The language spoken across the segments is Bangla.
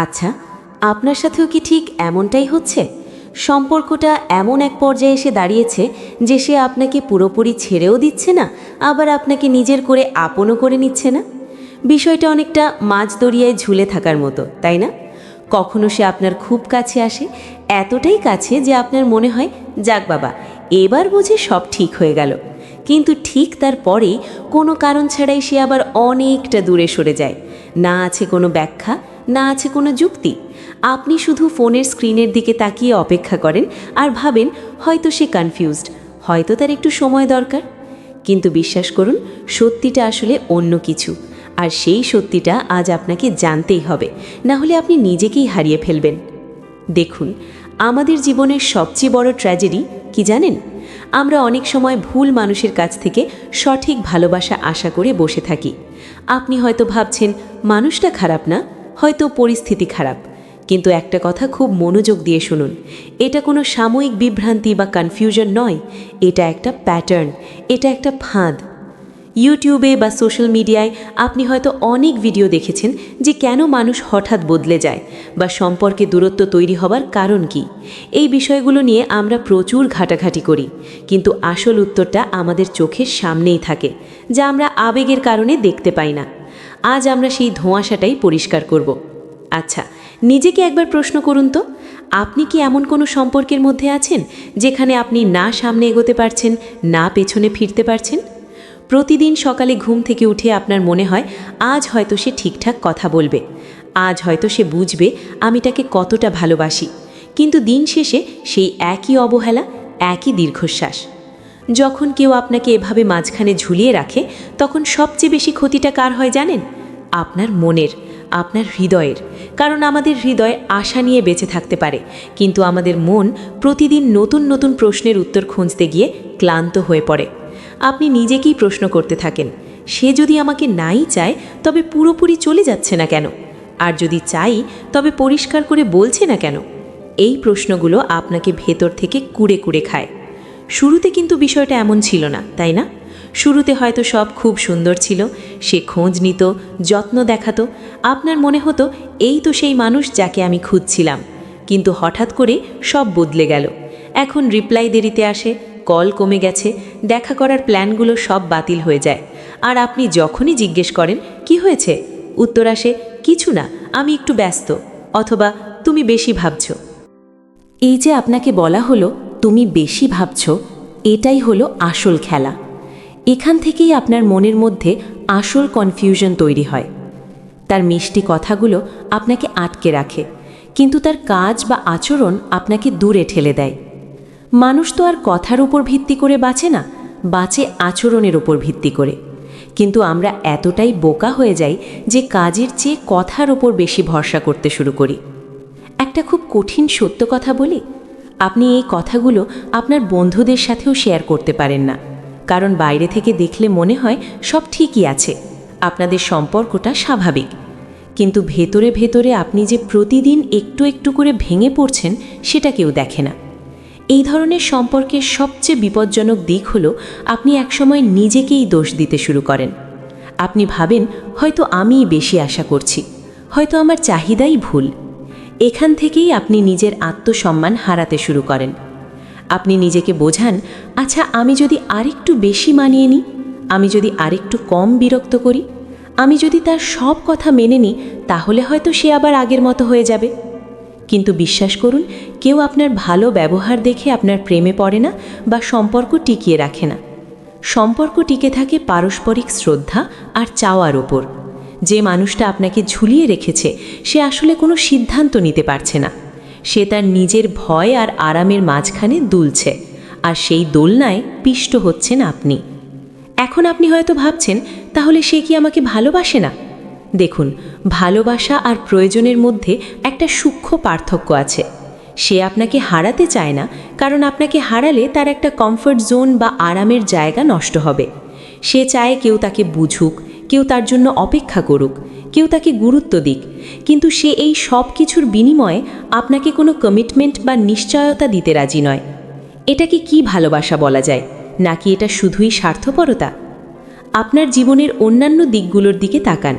আচ্ছা, আপনার সাথেও কি ঠিক এমনটাই হচ্ছে? সম্পর্কটা এমন এক পর্যায়ে এসে দাঁড়িয়েছে যে সে আপনাকে পুরোপুরি ছেড়েও দিচ্ছে না, আবার আপনাকে নিজের করে আপনও করে নিচ্ছে না। বিষয়টা অনেকটা মাঝ দরিয়ায় ঝুলে থাকার মতো, তাই না? কখনো সে আপনার খুব কাছে আসে, এতটাই কাছে যে আপনার মনে হয় যাক বাবা, এবার বুঝি সব ঠিক হয়ে গেল। কিন্তু ঠিক তারপরেই কোনো কারণ ছাড়াই সে আবার অনেকটা দূরে সরে যায়। না আছে কোনো ব্যাখ্যা, না আছে কোনো যুক্তি। আপনি শুধু ফোনের স্ক্রিনের দিকে তাকিয়ে অপেক্ষা করেন আর ভাবেন হয়তো সে কনফিউজড, হয়তো তার একটু সময় দরকার। কিন্তু বিশ্বাস করুন, সত্যিটা আসলে অন্য কিছু। আর সেই সত্যিটা আজ আপনাকে জানতেই হবে, না হলে আপনি নিজেকেই হারিয়ে ফেলবেন। দেখুন, আমাদের জীবনের সবচেয়ে বড় ট্র্যাজেডি কি জানেন? আমরা অনেক সময় ভুল মানুষের কাছ থেকে সঠিক ভালোবাসা আশা করে বসে থাকি। আপনি হয়তো ভাবছেন মানুষটা খারাপ না, হয়তো পরিস্থিতি খারাপ। কিন্তু একটা কথা খুব মনোযোগ দিয়ে শুনুন, এটা কোনো সাময়িক বিভ্রান্তি বা কনফিউশন নয়, এটা একটা প্যাটার্ন, এটা একটা ফাঁদ। ইউটিউবে বা সোশ্যাল মিডিয়ায় আপনি হয়তো অনেক ভিডিও দেখেছেন যে কেন মানুষ হঠাৎ বদলে যায় বা সম্পর্কে দূরত্ব তৈরি হবার কারণ কি। এই বিষয়গুলো নিয়ে আমরা প্রচুর ঘাটাঘাটি করি, কিন্তু আসল উত্তরটা আমাদের চোখের সামনেই থাকে, যা আমরা আবেগের কারণে দেখতে পাই না। আজ আমরা সেই ধোঁয়াশাটাই পরিষ্কার করব। আচ্ছা, নিজেকে একবার প্রশ্ন করুন তো, আপনি কি এমন কোনো সম্পর্কের মধ্যে আছেন যেখানে আপনি না সামনে এগোতে পারছেন, না পেছনে ফিরতে পারছেন? প্রতিদিন সকালে ঘুম থেকে উঠে আপনার মনে হয় আজ হয়তো সে ঠিকঠাক কথা বলবে, আজ হয়তো সে বুঝবে আমি তাকে কতটা ভালোবাসি। কিন্তু দিন শেষে সেই একই অবহেলা, একই দীর্ঘশ্বাস। যখন কেউ আপনাকে এভাবে মাঝখানে ঝুলিয়ে রাখে, তখন সবচেয়ে বেশি ক্ষতিটা কার হয় জানেন? আপনার মনের, আপনার হৃদয়ের। কারণ আমাদের হৃদয় আশা নিয়ে বেঁচে থাকতে পারে, কিন্তু আমাদের মন প্রতিদিন নতুন নতুন প্রশ্নের উত্তর খুঁজতে গিয়ে ক্লান্ত হয়ে পড়ে। আপনি নিজেকেই প্রশ্ন করতে থাকেন, সে যদি আমাকে নাই চায় তবে পুরোপুরি চলে যাচ্ছে না কেন? আর যদি চাই তবে পরিষ্কার করে বলছে না কেন? এই প্রশ্নগুলো আপনাকে ভেতর থেকে কুড়ে কুড়ে খায়। শুরুতে কিন্তু বিষয়টা এমন ছিল না, তাই না? শুরুতে হয়তো সব খুব সুন্দর ছিল, সে খোঁজ নিত, যত্ন দেখাতো, আপনার মনে হতো এই তো সেই মানুষ যাকে আমি খুঁজছিলাম। কিন্তু হঠাৎ করে সব বদলে গেল। এখন রিপ্লাই দেরিতে আসে, কল কমে গেছে, দেখা করার প্ল্যানগুলো সব বাতিল হয়ে যায়। আর আপনি যখনই জিজ্ঞেস করেন কি হয়েছে, উত্তর আসে কিছু না, আমি একটু ব্যস্ত, অথবা তুমি বেশি ভাবছো। এই যে আপনাকে বলা হলো তুমি বেশি ভাবছো, এটাই হলো আসল খেলা। এখান থেকেই আপনার মনের মধ্যে আসল কনফিউশন তৈরি হয়। তার মিষ্টি কথাগুলো আপনাকে আটকে রাখে, কিন্তু তার কাজ বা আচরণ আপনাকে দূরে ঠেলে দেয়। মানুষ তো আর কথার উপর ভিত্তি করে বাঁচে না, বাঁচে আচরণের উপর ভিত্তি করে। কিন্তু আমরা এতটাই বোকা হয়ে যাই যে কাজের চেয়ে কথার উপর বেশি ভরসা করতে শুরু করি। একটা খুব কঠিন সত্য কথা বলি, আপনি এই কথাগুলো আপনার বন্ধুদের সাথেও শেয়ার করতে পারেন না, কারণ বাইরে থেকে দেখলে মনে হয় সব ঠিকই আছে, আপনাদের সম্পর্কটা স্বাভাবিক। কিন্তু ভেতরে ভেতরে আপনি যে প্রতিদিন একটু একটু করে ভেঙে পড়ছেন সেটা কেউ দেখে না। এই ধরনের সম্পর্কের সবচেয়ে বিপজ্জনক দিক হলো আপনি একসময় নিজেকেই দোষ দিতে শুরু করেন। আপনি ভাবেন হয়তো আমিই বেশি আশা করছি, হয়তো আমার চাহিদাই ভুল। এখান থেকেই আপনি নিজের আত্মসম্মান হারাতে শুরু করেন। আপনি নিজেকে বোঝান, আচ্ছা আমি যদি আরেকটু বেশি মানিয়ে নিই, আমি যদি আরেকটু কম বিরক্ত করি, আমি যদি তার সব কথা মেনে নিই, তাহলে হয়তো সে আবার আগের মতো হয়ে যাবে। কিন্তু বিশ্বাস করুন, কেউ আপনার ভালো ব্যবহার দেখে আপনার প্রেমে পড়ে না বা সম্পর্ক টিকিয়ে রাখে না। সম্পর্ক টিকে থাকে পারস্পরিক শ্রদ্ধা আর চাওয়ার ওপর। যে মানুষটা আপনাকে ঝুলিয়ে রেখেছে সে আসলে কোনো সিদ্ধান্ত নিতে পারছে না, সে তার নিজের ভয় আর আরামের মাঝখানে দুলছে, আর সেই দোলনায় পিষ্ট হচ্ছেন আপনি। এখন আপনি হয়তো ভাবছেন, তাহলে সে কি আমাকে ভালোবাসে না? দেখুন, ভালোবাসা আর প্রয়োজনের মধ্যে একটা সূক্ষ্ম পার্থক্য আছে। সে আপনাকে হারাতে চায় না, কারণ আপনাকে হারালে তার একটা কমফর্ট জোন বা আরামের জায়গা নষ্ট হবে। সে চায় কেউ তাকে বুঝুক, কেউ তার জন্য অপেক্ষা করুক, কেউ তাকে গুরুত্ব দিক। কিন্তু সে এই সব কিছুর বিনিময়ে আপনাকে কোনো কমিটমেন্ট বা নিশ্চয়তা দিতে রাজি নয়। এটাকে কি ভালোবাসা বলা যায়, নাকি এটা শুধুই স্বার্থপরতা? আপনার জীবনের অন্যান্য দিকগুলোর দিকে তাকান।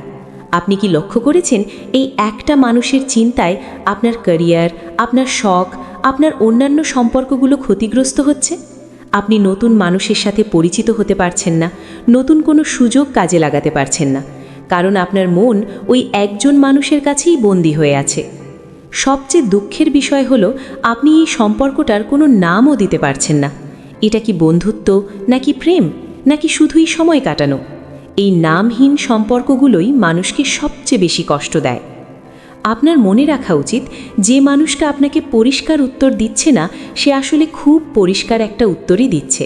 আপনি কি লক্ষ্য করেছেন এই একটা মানুষের চিন্তায় আপনার ক্যারিয়ার, আপনার শখ, আপনার অন্যান্য সম্পর্কগুলো ক্ষতিগ্রস্ত হচ্ছে? আপনি নতুন মানুষের সাথে পরিচিত হতে পারছেন না, নতুন কোনো সুযোগ কাজে লাগাতে পারছেন না, কারণ আপনার মন ওই একজন মানুষের কাছেই বন্দী হয়ে আছে। সবচেয়ে দুঃখের বিষয় হলো আপনি এই সম্পর্কটার কোনো নামও দিতে পারছেন না। এটা কি বন্ধুত্ব, নাকি প্রেম, নাকি শুধুই সময় কাটানো? এই নামহীন সম্পর্কগুলোই মানুষকে সবচেয়ে বেশি কষ্ট দেয়। আপনার মনে রাখা উচিত, যে মানুষটা আপনাকে পরিষ্কার উত্তর দিচ্ছে না, সে আসলে খুব পরিষ্কার একটা উত্তরই দিচ্ছে।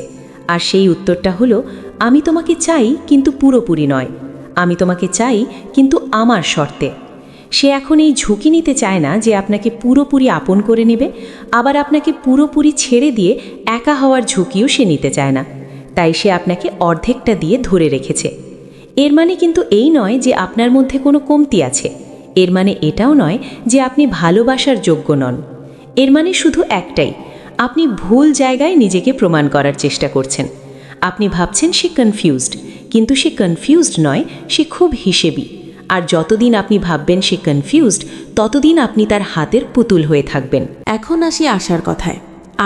আর সেই উত্তরটা হলো, আমি তোমাকে চাই কিন্তু পুরোপুরি নয়, আমি তোমাকে চাই কিন্তু আমার শর্তে। সে এখন এই ঝুঁকি নিতে চায় না যে আপনাকে পুরোপুরি আপন করে নেবে, আবার আপনাকে পুরোপুরি ছেড়ে দিয়ে একা হওয়ার ঝুঁকিও সে নিতে চায় না। তাই সে আপনাকে অর্ধেকটা দিয়ে ধরে রেখেছে। এর মানে কিন্তু এই নয় যে আপনার মধ্যে কোনো কমতি আছে, এর মানে এটাও নয় যে আপনি ভালোবাসার যোগ্য নন। এর মানে শুধু একটাই, আপনি ভুল জায়গায় নিজেকে প্রমাণ করার চেষ্টা করছেন। আপনি ভাবছেন সে কনফিউজড, কিন্তু সে কনফিউজড নয়, সে খুব হিসেবি। আর যতদিন আপনি ভাববেন সে কনফিউজড, ততদিন আপনি তার হাতের পুতুল হয়ে থাকবেন। এখন আসি আশার কথায়।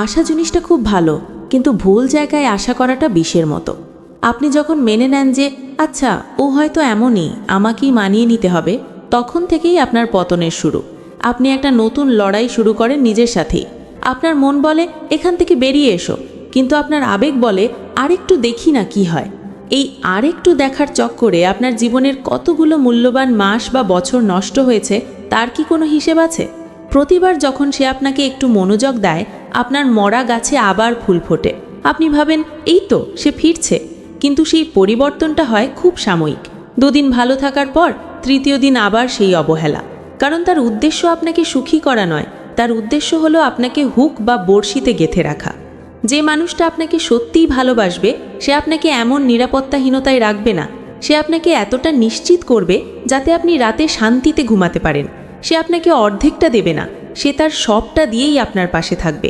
আশা জিনিসটা খুব ভালো, কিন্তু ভুল জায়গায় আশা করাটা বিষের মতো। আপনি যখন মেনে নেন যে আচ্ছা ও হয়তো এমনই, আমাকেই মানিয়ে নিতে হবে, তখন থেকেই আপনার পতনের শুরু। আপনি একটা নতুন লড়াই শুরু করেন নিজের সাথেই। আপনার মন বলে এখান থেকে বেরিয়ে এসো, কিন্তু আপনার আবেগ বলে আরেকটু দেখি না কি হয়। এই আরেকটু দেখার চক্করে আপনার জীবনের কতগুলো মূল্যবান মাস বা বছর নষ্ট হয়েছে তার কি কোনো হিসেব আছে? প্রতিবার যখন সে আপনাকে একটু মনোযোগ দেয়, আপনার মরা গাছে আবার ফুল ফোটে। আপনি ভাবেন এই তো সে ফিরছে, কিন্তু সেই পরিবর্তনটা হয় খুব সাময়িক। দুদিন ভালো থাকার পর তৃতীয় দিন আবার সেই অবহেলা। কারণ তার উদ্দেশ্য আপনাকে সুখী করা নয়, তার উদ্দেশ্য হলো আপনাকে হুক বা বড়শিতে গেঁথে রাখা। যে মানুষটা আপনাকে সত্যিই ভালোবাসবে, সে আপনাকে এমন নিরাপত্তাহীনতায় রাখবে না। সে আপনাকে এতটা নিশ্চিত করবে যাতে আপনি রাতে শান্তিতে ঘুমাতে পারেন। সে আপনাকে অর্ধেকটা দেবে না, সে তার সবটা দিয়েই আপনার পাশে থাকবে।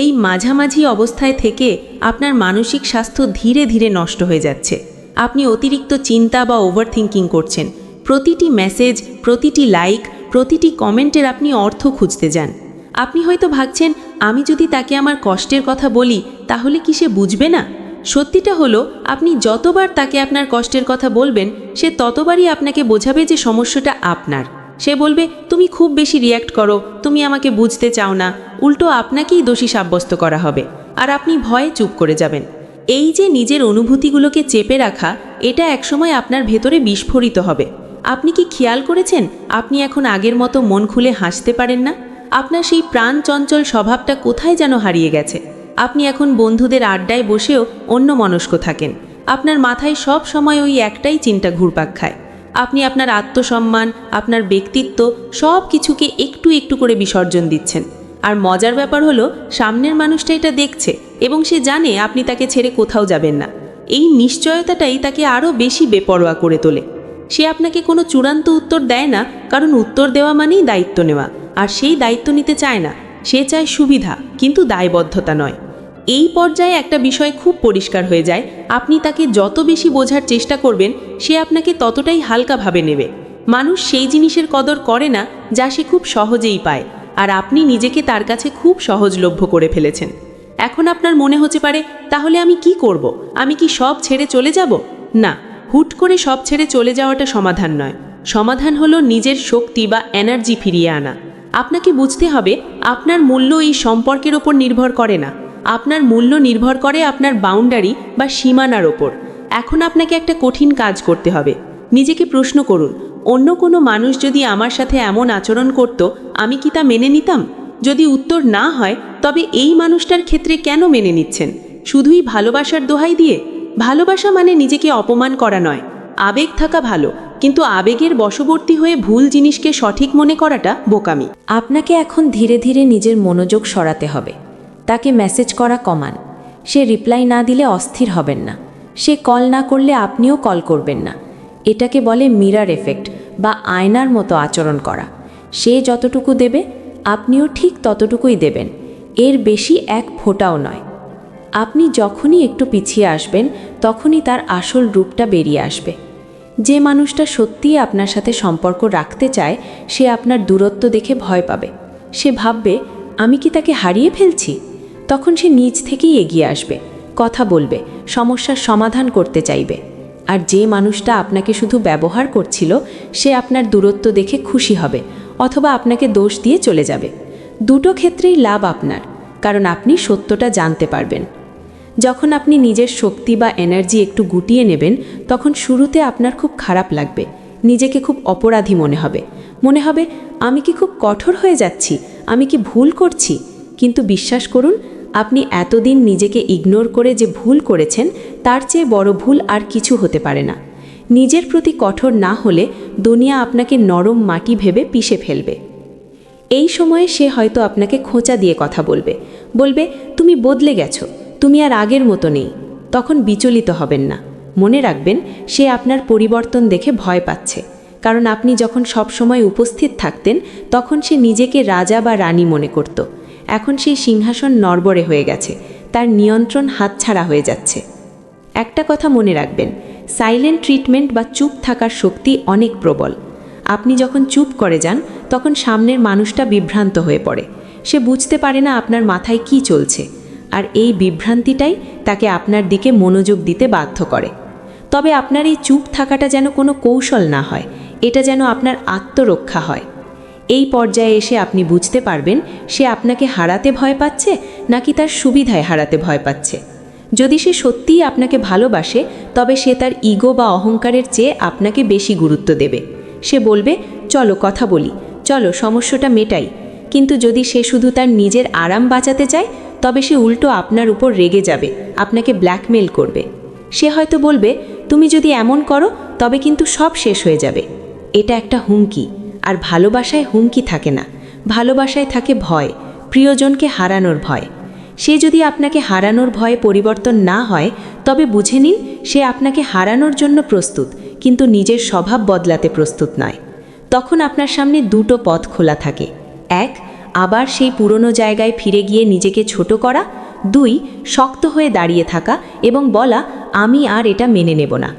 এই মাঝামাঝি অবস্থায় থেকে আপনার মানসিক স্বাস্থ্য ধীরে ধীরে নষ্ট হয়ে যাচ্ছে। আপনি অতিরিক্ত চিন্তা বা ওভারথিঙ্কিং করছেন। প্রতিটি মেসেজ, প্রতিটি লাইক, প্রতিটি কমেন্টের আপনি অর্থ খুঁজতে যান। আপনি হয়তো ভাবছেন, আমি যদি তাকে আমার কষ্টের কথা বলি তাহলে কি সে বুঝবে না? সত্যিটা হলো, আপনি যতবার তাকে আপনার কষ্টের কথা বলবেন, সে ততবারই আপনাকে বোঝাবে যে সমস্যাটা আপনার। সে বলবে তুমি খুব বেশি রিয়্যাক্ট করো, তুমি আমাকে বুঝতে চাও না। উল্টো আপনাকেই দোষী সাব্যস্ত করা হবে, আর আপনি ভয়ে চুপ করে যাবেন। এই যে নিজের অনুভূতিগুলোকে চেপে রাখা, এটা একসময় আপনার ভেতরে বিস্ফোরিত হবে। আপনি কি খেয়াল করেছেন আপনি এখন আগের মতো মন খুলে হাসতে পারেন না? আপনার সেই প্রাণ চঞ্চল স্বভাবটা কোথায় যেন হারিয়ে গেছে। আপনি এখন বন্ধুদের আড্ডায় বসেও অন্যমনস্ক থাকেন। আপনার মাথায় সব সময় ওই একটাই চিন্তা ঘুরপাক খায়। আপনি আপনার আত্মসম্মান, আপনার ব্যক্তিত্ব সব কিছুকে একটু একটু করে বিসর্জন দিচ্ছেন। আর মজার ব্যাপার হলো, সামনের মানুষটা এটা দেখছে এবং সে জানে আপনি তাকে ছেড়ে কোথাও যাবেন না। এই নিশ্চয়তাটাই তাকে আরও বেশি বেপরোয়া করে তোলে। সে আপনাকে কোনো চূড়ান্ত উত্তর দেয় না, কারণ উত্তর দেওয়া মানেই দায়িত্ব নেওয়া, আর সেই দায়িত্ব নিতে চায় না। সে চায় সুবিধা, কিন্তু দায়বদ্ধতা নয়। এই পর্যায়ে একটা বিষয় খুব পরিষ্কার হয়ে যায়, আপনি তাকে যত বেশি বোঝার চেষ্টা করবেন, সে আপনাকে ততটাই হালকাভাবে নেবে। মানুষ সেই জিনিসের কদর করে না যা সে খুব সহজেই পায়, আর আপনি নিজেকে তার কাছে খুব সহজলভ্য করে ফেলেছেন। এখন আপনার মনে হতে পারে, তাহলে আমি কি করব? আমি কি সব ছেড়ে চলে যাব? না, হুট করে সব ছেড়ে চলে যাওয়াটা সমাধান নয়। সমাধান হলো নিজের শক্তি বা এনার্জি ফিরিয়ে আনা। আপনাকে বুঝতে হবে, আপনার মূল্য এই সম্পর্কের ওপর নির্ভর করে না। আপনার মূল্য নির্ভর করে আপনার বাউন্ডারি বা সীমানার ওপর। এখন আপনাকে একটা কঠিন কাজ করতে হবে। নিজেকে প্রশ্ন করুন, অন্য কোনো মানুষ যদি আমার সাথে এমন আচরণ করত, আমি কি তা মেনে নিতাম? যদি উত্তর না হয়, তবে এই মানুষটার ক্ষেত্রে কেন মেনে নিচ্ছেন? শুধুই ভালোবাসার দোহাই দিয়ে? ভালোবাসা মানে নিজেকে অপমান করা নয়। আবেগ থাকা ভালো, কিন্তু আবেগের বশবর্তী হয়ে ভুল জিনিসকে সঠিক মনে করাটা বোকামি। আপনাকে এখন ধীরে ধীরে নিজের মনোযোগ সরাতে হবে। তাকে মেসেজ করা কমান। সে রিপ্লাই না দিলে অস্থির হবেন না। সে কল না করলে আপনিও কল করবেন না। এটাকে বলে মিরর এফেক্ট বা আয়নার মতো আচরণ করা। সে যতটুকু দেবে, আপনিও ঠিক ততটুকুই দেবেন, এর বেশি এক ফোঁটাও নয়। আপনি যখনই একটু পিছিয়ে আসবেন, তখনই তার আসল রূপটা বেরিয়ে আসবে। যে মানুষটা সত্যিই আপনার সাথে সম্পর্ক রাখতে চায় সে আপনার দূরত্ব দেখে ভয় পাবে। সে ভাববে, আমি কি তাকে হারিয়ে ফেলছি? তখন সে নিজ থেকেই এগিয়ে আসবে, কথা বলবে, সমস্যার সমাধান করতে চাইবে। আর যে মানুষটা আপনাকে শুধু ব্যবহার করছিল সে আপনার দূরত্ব দেখে খুশি হবে অথবা আপনাকে দোষ দিয়ে চলে যাবে। দুটো ক্ষেত্রেই লাভ আপনার, কারণ আপনি সত্যটা জানতে পারবেন। যখন আপনি নিজের শক্তি বা এনার্জি একটু গুটিয়ে নেবেন তখন শুরুতে আপনার খুব খারাপ লাগবে, নিজেকে খুব অপরাধী মনে হবে আমি কি খুব কঠোর হয়ে যাচ্ছি, আমি কি ভুল করছি? কিন্তু বিশ্বাস করুন, আপনি এতদিন নিজেকে ইগনোর করে যে ভুল করেছেন তার চেয়ে বড় ভুল আর কিছু হতে পারে না। নিজের প্রতি কঠোর না হলে দুনিয়া আপনাকে নরম মাটি ভেবে পিষে ফেলবে। এই সময়ে সে হয়তো আপনাকে খোঁচা দিয়ে কথা বলবে তুমি বদলে গেছো, তুমি আর আগের মতো নেই। তখন বিচলিত হবেন না, মনে রাখবেন সে আপনার পরিবর্তন দেখে ভয় পাচ্ছে, কারণ আপনি যখন সব সময় উপস্থিত থাকতেন তখন সে নিজেকে রাজা বা রানী মনে করত। এখন সেই সিংহাসন নড়বড়ে হয়ে গেছে, তার নিয়ন্ত্রণ হাতছাড়া হয়ে যাচ্ছে। একটা কথা মনে রাখবেন, সাইলেন্ট ট্রিটমেন্ট বা চুপ থাকার শক্তি অনেক প্রবল। আপনি যখন চুপ করে যান তখন সামনের মানুষটা বিভ্রান্ত হয়ে পড়ে, সে বুঝতে পারে না আপনার মাথায় কি চলছে, আর এই বিভ্রান্তিটাই তাকে আপনার দিকে মনোযোগ দিতে বাধ্য করে। তবে আপনার এই চুপ থাকাটা যেন কোনো কৌশল না হয়, এটা যেন আপনার আত্মরক্ষা হয়। এই পর্যায়ে এসে আপনি বুঝতে পারবেন সে আপনাকে হারাতে ভয় পাচ্ছে নাকি তার সুবিধায় হারাতে ভয় পাচ্ছে। যদি সে সত্যিই আপনাকে ভালোবাসে তবে সে তার ইগো বা অহংকারের চেয়ে আপনাকে বেশি গুরুত্ব দেবে। সে বলবে, চলো কথা বলি, চলো সমস্যাটা মেটাই। কিন্তু যদি সে শুধু তার নিজের আরাম বাঁচাতে চায় তবে সে উল্টো আপনার উপর রেগে যাবে, আপনাকে ব্ল্যাকমেল করবে। সে হয়তো বলবে, তুমি যদি এমন করো তবে কিন্তু সব শেষ হয়ে যাবে। এটা একটা হুমকি, আর ভালোবাসায় হুমকি থাকে না, ভালোবাসায় থাকে ভয়, প্রিয়জনকে হারানোর ভয়। সে যদি আপনাকে হারানোর ভয়ে পরিবর্তন না হয় তবে বুঝে নিন সে আপনাকে হারানোর জন্য প্রস্তুত, কিন্তু নিজের স্বভাব বদলাতে প্রস্তুত নয়। তখন আপনার সামনে দুটো পথ খোলা থাকে। এক, আবার সেই পুরনো জায়গায় ফিরে গিয়ে নিজেকে ছোট করা। দুই, শক্ত হয়ে দাঁড়িয়ে থাকা এবং বলা, আমি আর এটা মেনে নেব না।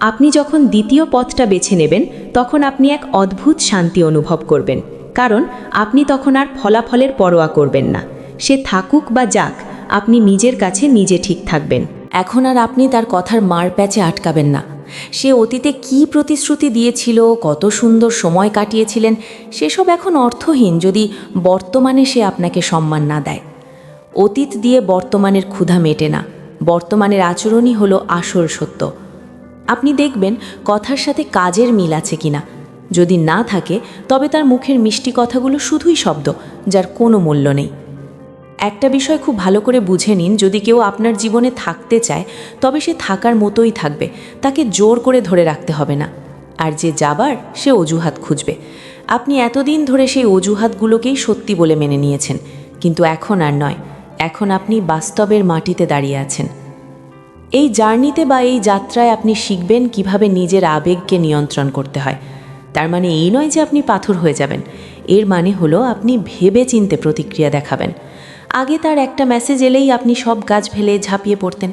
আপনি যখন দ্বিতীয় পথটা বেছে নেবেন তখন আপনি এক অদ্ভুত শান্তি অনুভব করবেন, কারণ আপনি তখন আর ফলাফলের পরোয়া করবেন না। সে থাকুক বা যাক, আপনি নিজের কাছে নিজে ঠিক থাকবেন। এখন আর আপনি তার কথার মার প্যাচে আটকাবেন না। সে অতীতে কি প্রতিশ্রুতি দিয়েছিল, কত সুন্দর সময় কাটিয়েছিলেন, সেসব এখন অর্থহীন যদি বর্তমানে সে আপনাকে সম্মান না দেয়। অতীত দিয়ে বর্তমানের ক্ষুধা মেটে না, বর্তমানের আচরণই হলো আসল সত্য। আপনি দেখবেন কথার সাথে কাজের মিল আছে কিনা। যদি না থাকে তবে তার মুখের মিষ্টি কথাগুলো শুধুই শব্দ, যার কোনো মূল্য নেই। একটা বিষয় খুব ভালো করে বুঝে নিন, যদি কেউ আপনার জীবনে থাকতে চায় তবে সে থাকার মতোই থাকবে, তাকে জোর করে ধরে রাখতে হবে না। আর যে যাবার সে অজুহাত খুঁজবে। আপনি এতদিন ধরে সেই অজুহাতগুলোকেই সত্যি বলে মেনে নিয়েছেন, কিন্তু এখন আর নয়, এখন আপনি বাস্তবের মাটিতে দাঁড়িয়ে আছেন। এই জার্নিতে বা এই যাত্রায় আপনি শিখবেন কিভাবে নিজের আবেগকে নিয়ন্ত্রণ করতে হয়। তার মানে এই নয় যে আপনি পাথর হয়ে যাবেন, এর মানে হলো আপনি ভেবে চিন্তে প্রতিক্রিয়া দেখাবেন। আগে তার একটা মেসেজ এলেই আপনি সব কাজ ফেলে ঝাঁপিয়ে পড়তেন,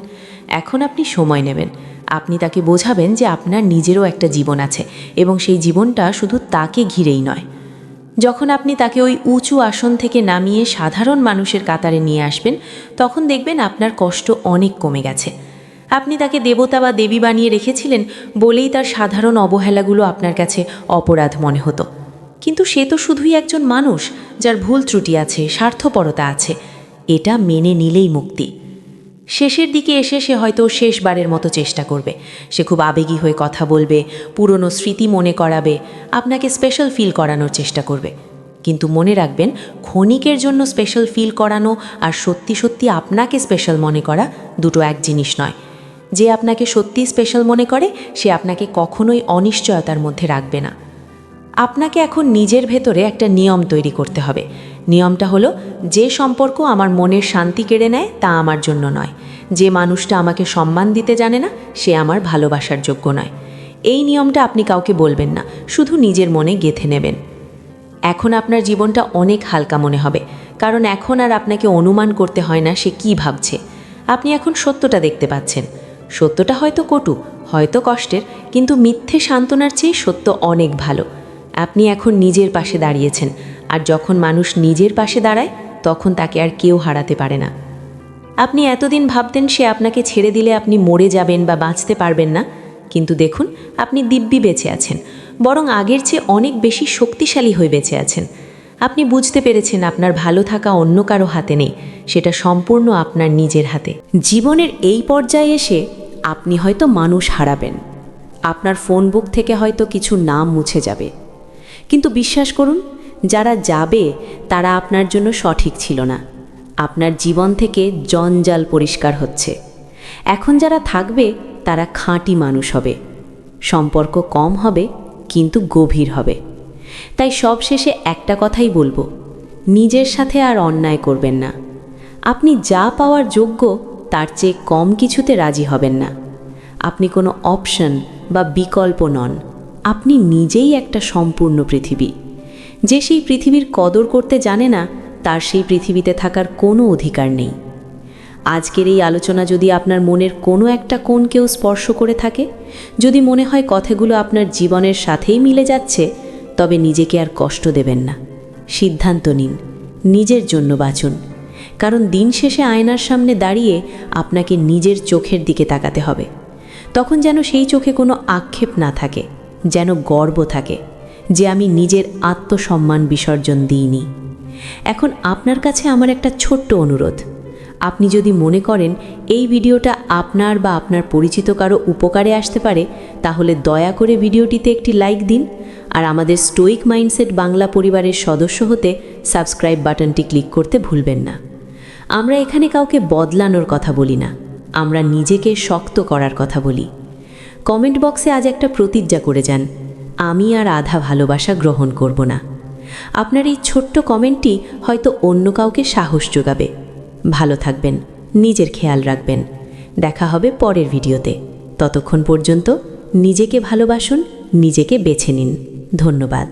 এখন আপনি সময় নেবেন। আপনি তাকে বোঝাবেন যে আপনার নিজেরও একটা জীবন আছে এবং সেই জীবনটা শুধু তাকে ঘিরেই নয়। যখন আপনি তাকে ওই উঁচু আসন থেকে নামিয়ে সাধারণ মানুষের কাতারে নিয়ে আসবেন তখন দেখবেন আপনার কষ্ট অনেক কমে গেছে। আপনি তাকে দেবতা বা দেবী বানিয়ে রেখেছিলেন বলেই তার সাধারণ অবহেলাগুলো আপনার কাছে অপরাধ মনে হতো, কিন্তু সে তো শুধুই একজন মানুষ যার ভুল ত্রুটি আছে, স্বার্থপরতা আছে। এটা মেনে নিলেই মুক্তি। শেষের দিকে এসে সে হয়তো শেষবারের মতো চেষ্টা করবে, সে খুব আবেগী হয়ে কথা বলবে, পুরনো স্মৃতি মনে করাবে, আপনাকে স্পেশাল ফিল করানোর চেষ্টা করবে। কিন্তু মনে রাখবেন, ক্ষণিকের জন্য স্পেশাল ফিল করানো আর সত্যি সত্যি আপনাকে স্পেশাল মনে করা দুটো এক জিনিস নয়। যে আপনাকে সত্যি স্পেশাল মনে করে সে আপনাকে কখনোই অনিশ্চয়তার মধ্যে রাখবে না। আপনাকে এখন নিজের ভেতরে একটা নিয়ম তৈরি করতে হবে। নিয়মটা হলো, যে সম্পর্ক আমার মনের শান্তি কেড়ে নেয় তা আমার জন্য নয়, যে মানুষটা আমাকে সম্মান দিতে জানে না সে আমার ভালোবাসার যোগ্য নয়। এই নিয়মটা আপনি কাউকে বলবেন না, শুধু নিজের মনে গেঁথে নেবেন। এখন আপনার জীবনটা অনেক হালকা মনে হবে, কারণ এখন আর আপনাকে অনুমান করতে হয় না সে কি ভাবছে। আপনি এখন সত্যটা দেখতে পাচ্ছেন। সত্যটা হয়তো কটু, হয়তো কষ্টের, কিন্তু মিথ্যে সান্ত্বনার চেয়ে সত্য অনেক ভালো। আপনি এখন নিজের পাশে দাঁড়িয়েছেন, আর যখন মানুষ নিজের পাশে দাঁড়ায় তখন তাকে আর কেউ হারাতে পারে না। আপনি এতদিন ভাবতেন সে আপনাকে ছেড়ে দিলে আপনি মরে যাবেন বা বাঁচতে পারবেন না, কিন্তু দেখুন আপনি দিব্যি বেঁচে আছেন, বরং আগের চেয়ে অনেক বেশি শক্তিশালী হয়ে বেঁচে আছেন। আপনি বুঝতে পেরেছেন আপনার ভালো থাকা অন্য কারো হাতে নেই, সেটা সম্পূর্ণ আপনার নিজের হাতে। জীবনের এই পর্যায়ে এসে আপনি হয়তো মানুষ হারাবেন, আপনার ফোন বুক থেকে হয়তো কিছু নাম মুছে যাবে, কিন্তু বিশ্বাস করুন, যারা যাবে তারা আপনার জন্য সঠিক ছিল না। আপনার জীবন থেকে জঞ্জাল পরিষ্কার হচ্ছে। এখন যারা থাকবে তারা খাঁটি মানুষ হবে, সম্পর্ক কম হবে কিন্তু গভীর হবে। তাই সবশেষে একটা কথাই বলবো, নিজের সাথে আর অন্যায় করবেন না। আপনি যা পাওয়ার যোগ্য তার চেয়ে কম কিছুতে রাজি হবেন না। আপনি কোনো অপশন বা বিকল্প নন, আপনি নিজেই একটা সম্পূর্ণ পৃথিবী। যে সেই পৃথিবীর কদর করতে জানে না, তার সেই পৃথিবীতে থাকার কোনো অধিকার নেই। আজকের এই আলোচনা যদি আপনার মনের কোনো একটা কোণকেও স্পর্শ করে থাকে, যদি মনে হয় কথাগুলো আপনার জীবনের সাথেই মিলে যাচ্ছে, তবে নিজেকে আর কষ্ট দেবেন না। সিদ্ধান্ত নিন, নিজের জন্য বাঁচুন। কারণ দিন শেষে আয়নার সামনে দাঁড়িয়ে আপনাকে নিজের চোখের দিকে তাকাতে হবে। তখন যেন সেই চোখে কোনো আক্ষেপ না থাকে, যেন গর্ব থাকে যে আমি নিজের আত্মসম্মান বিসর্জন দিইনি। এখন আপনার কাছে আমার একটা ছোট্ট অনুরোধ, আপনি যদি মনে করেন এই ভিডিওটা আপনার বা আপনার পরিচিত কারো উপকারে আসতে পারে, তাহলে দয়া করে ভিডিওটিতে একটি লাইক দিন, আর আমাদের স্টোইক মাইন্ডসেট বাংলা পরিবারের সদস্য হতে সাবস্ক্রাইব বাটনটি ক্লিক করতে ভুলবেন না। আমরা এখানে কাউকে বদলানোর কথা বলি না, আমরা নিজেকে শক্ত করার কথা বলি। কমেন্ট বক্সে আজ একটা প্রতিজ্ঞা করে যান, আমি আর আধা ভালোবাসা গ্রহণ করব না। আপনার এই ছোট্ট কমেন্টটি হয়তো অন্য কাউকে সাহস যোগাবে। ভালো থাকবেন, নিজের খেয়াল রাখবেন। দেখা হবে পরের ভিডিওতে। ততক্ষণ পর্যন্ত নিজেকে ভালোবাসুন, নিজেকে বেছে নিন। ধন্যবাদ।